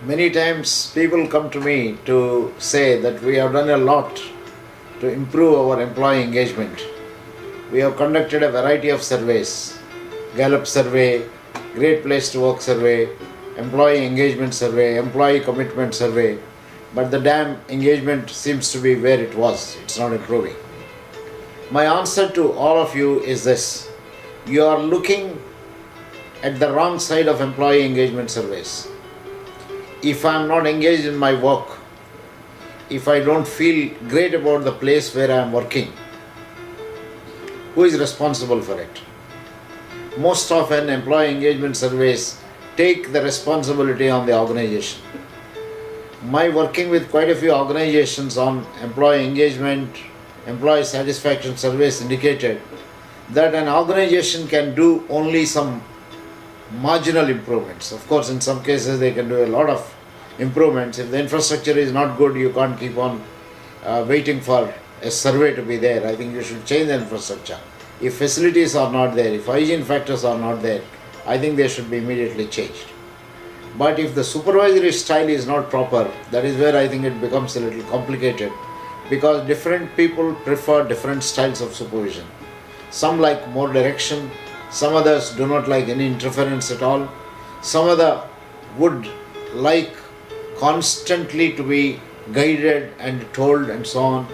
Many times people come to me to say that we have done a lot to improve our employee engagement. We have conducted a variety of surveys: Gallup survey, Great Place to Work survey, employee engagement survey, employee commitment survey, but the damn engagement seems to be where it was. It's not improving. My answer to all of you is this: you are looking at the wrong side of employee engagement surveys. If I am not engaged in my work, if I don't feel great about the place where I am working, who is responsible for it? Most often, employee engagement surveys take the responsibility on the organization. My working with quite a few organizations on employee engagement, employee satisfaction surveys indicated that an organization can do only some marginal improvements. Of course, in some cases they can do a lot of improvements. If the infrastructure is not good, you can't keep on waiting for a survey to be there. I think you should change the infrastructure. If facilities are not there, if hygiene factors are not there, I think they should be immediately changed. But if the supervisory style is not proper, that is where I think it becomes a little complicated, because different people prefer different styles of supervision. Some like more direction, some others do not like any interference at all, some other would like constantly to be guided and told and so on.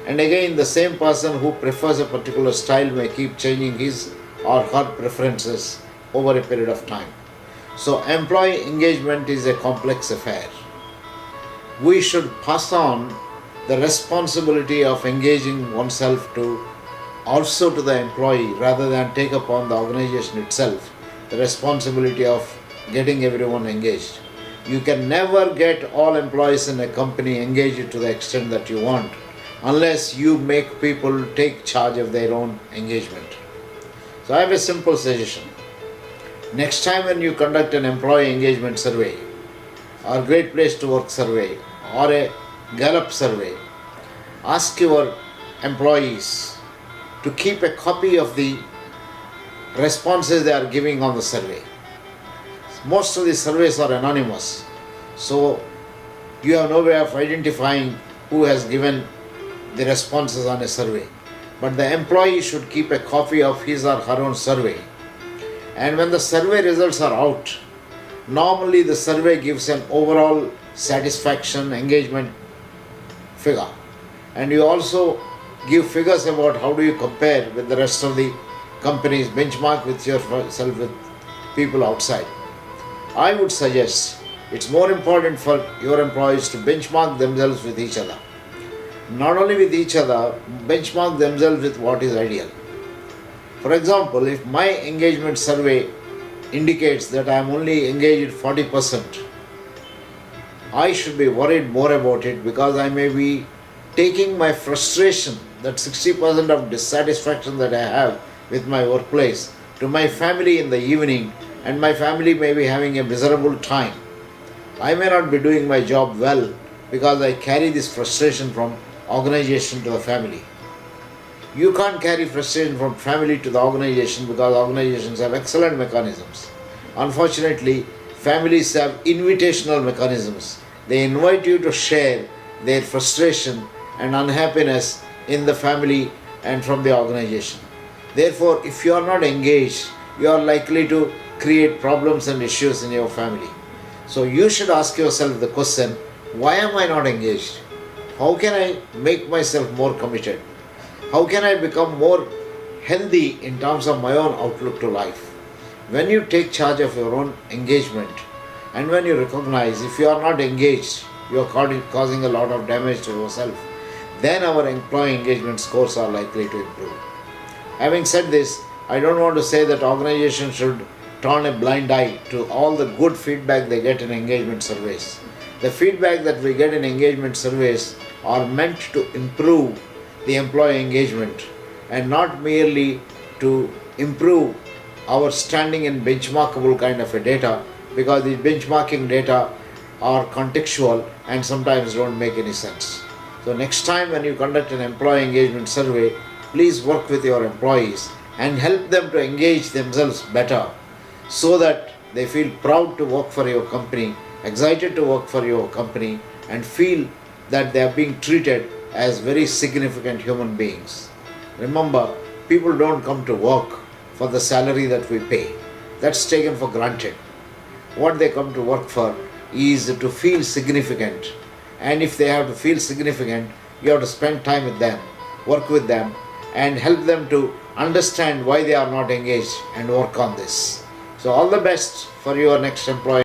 And again, the same person who prefers a particular style may keep changing his or her preferences over a period of time. So employee engagement is a complex affair. We should pass on the responsibility of engaging oneself to also to the employee, rather than take upon the organization itself the responsibility of getting everyone engaged. You can never get all employees in a company engaged to the extent that you want unless you make people take charge of their own engagement. So I have a simple suggestion. Next time when you conduct an employee engagement survey or Great Place to Work survey or a Gallup survey, ask your employees to keep a copy of the responses they are giving on the survey. Most of the surveys are anonymous, so you have no way of identifying who has given the responses on a survey. But the employee should keep a copy of his or her own survey. And when the survey results are out, normally the survey gives an overall satisfaction engagement figure. And you also give figures about how do you compare with the rest of the companies, benchmark with yourself with people outside. I would suggest it's more important for your employees to benchmark themselves with each other. Not only with each other, benchmark themselves with what is ideal. For example, if my engagement survey indicates that I am only engaged 40%, I should be worried more about it, because I may be taking my frustration, that 60% of dissatisfaction that I have with my workplace, to my family in the evening, and my family may be having a miserable time. I may not be doing my job well because I carry this frustration from organization to the family. You can't carry frustration from family to the organization, because organizations have excellent mechanisms. Unfortunately, families have invitational mechanisms. They invite you to share their frustration and unhappiness in the family and from the organization. Therefore, if you are not engaged, you are likely to create problems and issues in your family. So you should ask yourself the question, why am I not engaged? How can I make myself more committed? How can I become more healthy in terms of my own outlook to life? When you take charge of your own engagement, and when you recognize if you are not engaged, you are causing a lot of damage to yourself, then our employee engagement scores are likely to improve. Having said this, I don't want to say that organizations should turn a blind eye to all the good feedback they get in engagement surveys. The feedback that we get in engagement surveys are meant to improve the employee engagement and not merely to improve our standing in benchmarkable kind of a data, because the benchmarking data are contextual and sometimes don't make any sense. So next time when you conduct an employee engagement survey, please work with your employees and help them to engage themselves better, so that they feel proud to work for your company excited to work for your company and feel that they are being treated as very significant human beings. Remember, people don't come to work for the salary that we pay. That's taken for granted. What they come to work for is to feel significant. And if they have to feel significant, you have to spend time with them, work with them, and help them to understand why they are not engaged and work on this. So all the best for your next employee.